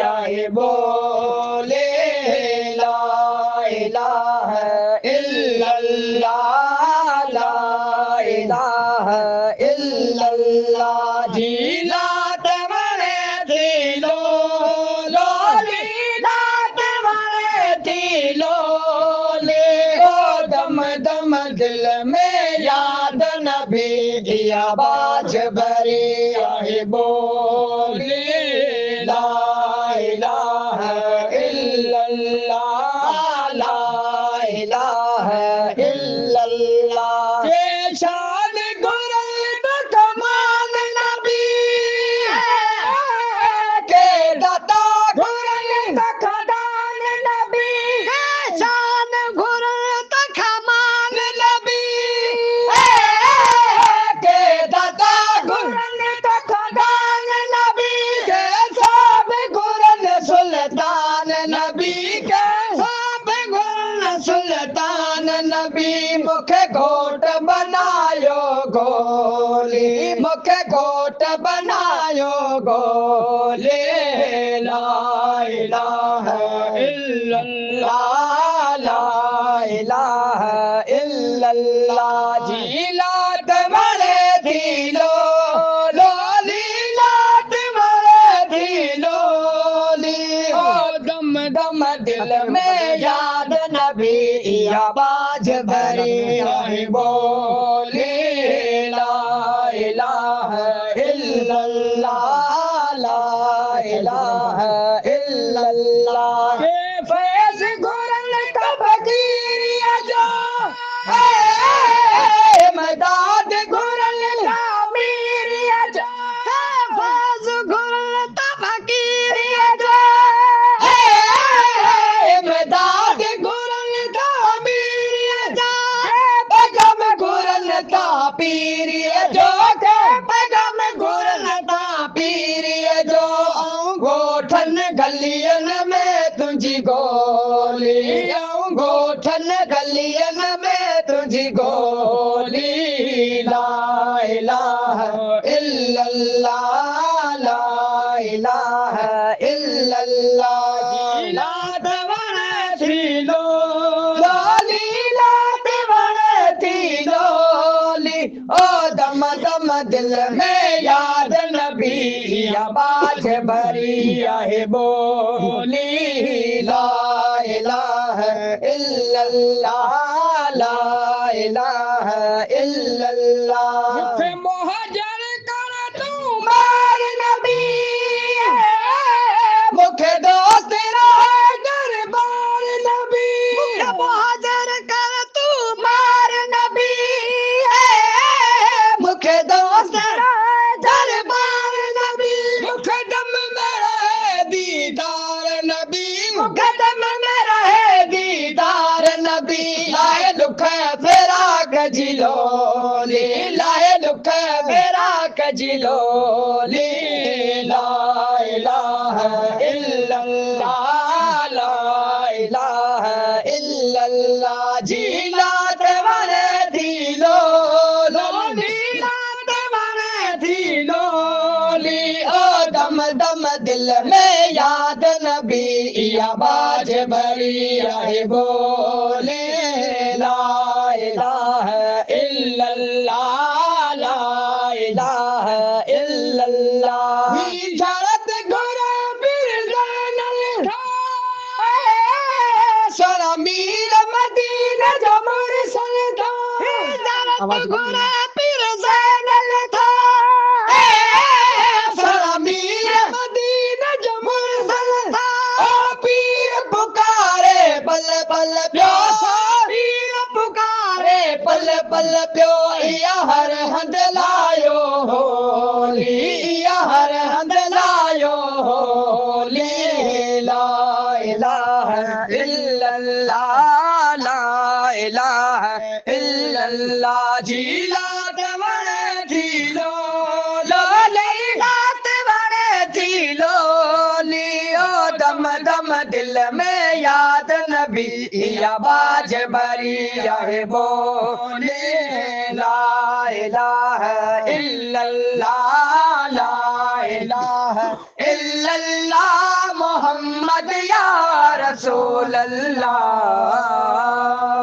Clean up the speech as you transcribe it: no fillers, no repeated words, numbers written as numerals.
आए बोले ला इलाहा इल्लल्लाह ला इलाहा इल्लल्लाह जीला तमरे दिलो लोली लात मरे दिलो ले ओ दम दम दिल में याद नबी की आवाज भरी आए बोले ला इलाहा इल्लल्लाह ला इलाहा इल्लल्लाह ये शान गुरब कमाल नबी के दाता गुरब खदान नबी शान गुरब कमाल नबी के दाता गुरब खदान नबी के सब गुरन सुल्तान नबी के सब गुरन सुल्तान नबी मुखे घोट बनायो गोली मुखे घोट बनायो गोली ला इलाहा इल्लल्लाह ला इलाहा इल्लल्लाह जीला तुम्हारे दिलो लोली लात मरे दिलो ली ओ दम दम दिल में याद नबी आवाज भरी आए बोले ला इलाहा इल्लल्लाह ला इलाहा इल्लल्लाह ये फैज गुरन का फकीर जो मदद गुरन का मीर जो फैज गुरन का फकीर जो मदद गुरन का मीर जो पैगम गुरन का पीर जो के पैगम गुरन का पीर जो गोठन गलियन में तुझी गोली गोठन गलियन में तुझी गोली ला इलाहा इल्लल्लाह ला इलाहा इल्लल्लाह जीला दवाने थीलो लोली लात बने थीलो ली ओ दम दम दिल में याद नबी आवाज भरी आए बोली ला इलाहा इल्लल्लाह ला इलाहा इल्लल्लाह मुहाजिर कर तू मार नबी मुखे दोस्त रहे दरबार नबी मुहाजिर कर तू मार नबी मुखे दोस्त रहे दरबार नबी मुखे दम में रहे दीदार नबी मुखे दम में रहे दीदार नबी लाए दुख फेरा कजिलो ली लाए दुख फेरा कजिलो ली ला इलाहा इल्लल्लाह ला इलाहा इल्लल्लाह जीला तुम्हारे दिलो लोली लात मरे दिलो ली ओ दम दम दिल में याद नबी आवाज भरी आए बोले ला इलाहा इल्लल्लाह ला इलाहा इल्लल्लाह जरत गुरा फिर जानल सोना मीर मदीना जो मुरसल था जरत गुरा फिर जानल था सोना मीर मदीना जो मुरसल था ओ पीर पुकारे पल पल प्यो पीर पुकारे पल पल प्यो या हर हंद लायो होली या हर हंद लायो होली ला इलाहा इल्लल्लाह ला इलाहा इल्लल्लाह जीला तमरे थीलो लोली लात बड़े थीलो लियो दम दम दिल में याद नबी आवाज भरी आए बोले ला इलाहा इल्लल्लाह ला इलाहा इल्लल्लाह मोहम्मद या रसूल अल्लाह।